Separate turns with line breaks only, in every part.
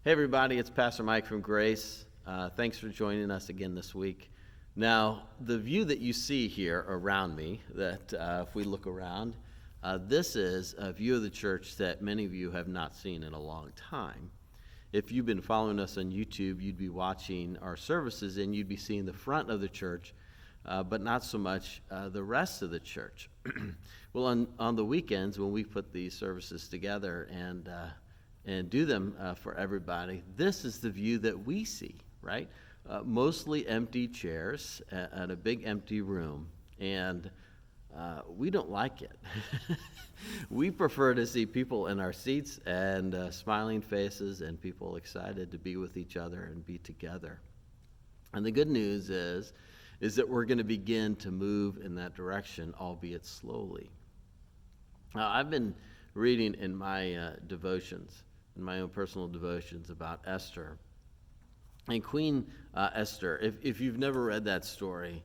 Hey everybody, it's Pastor Mike from Grace. Thanks for joining us again this week. Now, the view that you see here around me, that if we look around, this is a view of the church that many of you have not seen in a long time. If you've been following us on YouTube, you'd be watching our services and you'd be seeing the front of the church, but not so much the rest of the church. Well, on the weekends when we put these services together and do them for everybody, this is the view that we see, right? Mostly empty chairs and a big empty room, and we don't like it. We prefer to see people in our seats and smiling faces and people excited to be with each other and be together. And the good news is that we're going to begin to move in that direction, albeit slowly. Now, I've been reading in my devotions, in my own personal devotions about Esther. And Queen Esther, if you've never read that story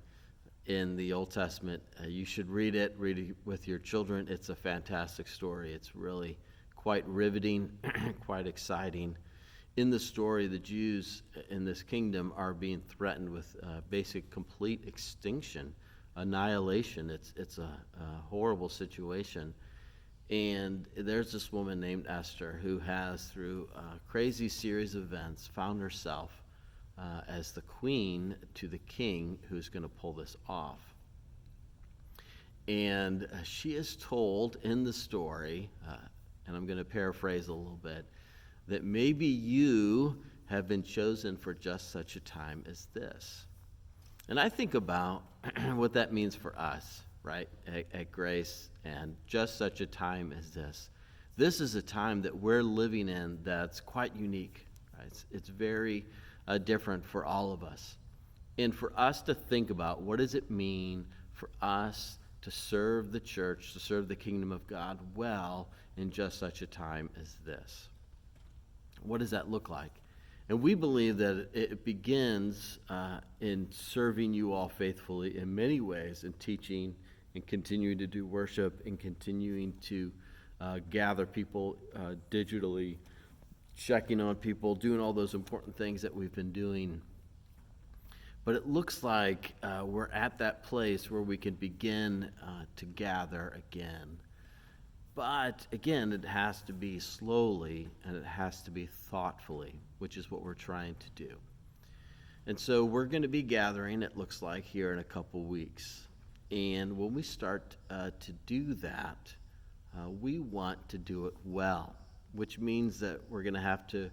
in the Old Testament, you should read it with your children. It's a fantastic story. It's really quite riveting, quite exciting. In the story, the Jews in this kingdom are being threatened with basic complete extinction, annihilation. It's a horrible situation. And there's this woman named Esther who has, through a crazy series of events, found herself as the queen to the king who's going to pull this off. And she is told in the story, and I'm going to paraphrase a little bit, that maybe you have been chosen for just such a time as this. And I think about what that means for us, right, at Grace, and just such a time as this. This is a time that we're living in that's quite unique. Right? It's very different for all of us. And for us to think about what does it mean for us to serve the church, to serve the kingdom of God well in just such a time as this. What does that look like? And we believe that it begins in serving you all faithfully in many ways, in teaching and continuing to do worship and continuing to gather people digitally, checking on people, doing all those important things that we've been doing. But it looks like we're at that place where we can begin to gather again. But again, it has to be slowly and it has to be thoughtfully, which is what we're trying to do. And so we're going to be gathering, it looks like, here in a couple weeks. And when we start to do that, we want to do it well, which means that we're going to have to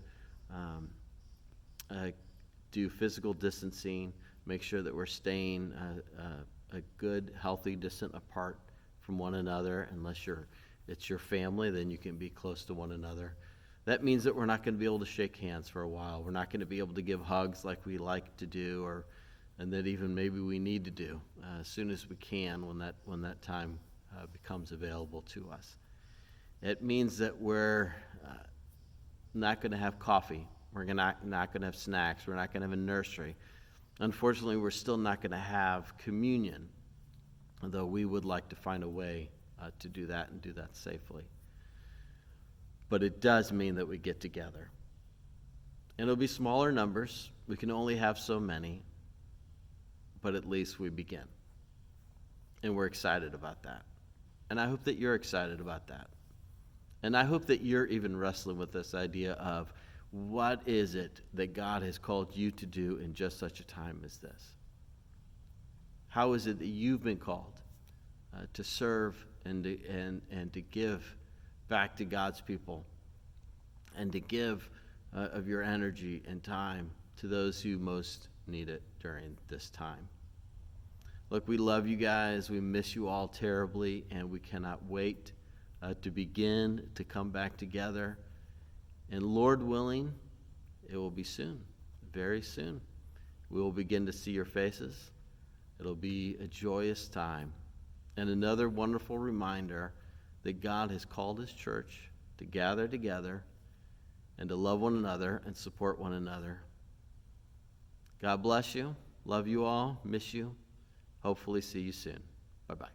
do physical distancing, make sure that we're staying a good, healthy distance apart from one another. Unless it's your family, then you can be close to one another. That means that we're not going to be able to shake hands for a while. We're not going to be able to give hugs like we like to do, and that even maybe we need to do as soon as we can when that time becomes available to us. It means that we're not going to have coffee. We're not going to have snacks. We're not going to have a nursery. Unfortunately, we're still not going to have communion, although we would like to find a way to do that and do that safely. But it does mean that we get together. And it'll be smaller numbers. We can only have so many. But at least we begin. And we're excited about that. And I hope that you're excited about that. And I hope that you're even wrestling with this idea of what is it that God has called you to do in just such a time as this? How is it that you've been called to serve and to give back to God's people and to give of your energy and time to those who most need it during this time? Look, we love you guys. We miss you all terribly, and we cannot wait to begin to come back together. And Lord willing, it will be soon, very soon. We will begin to see your faces. It'll be a joyous time and another wonderful reminder that God has called his church to gather together and to love one another and support one another. God bless you. Love you all. Miss you. Hopefully see you soon. Bye-bye.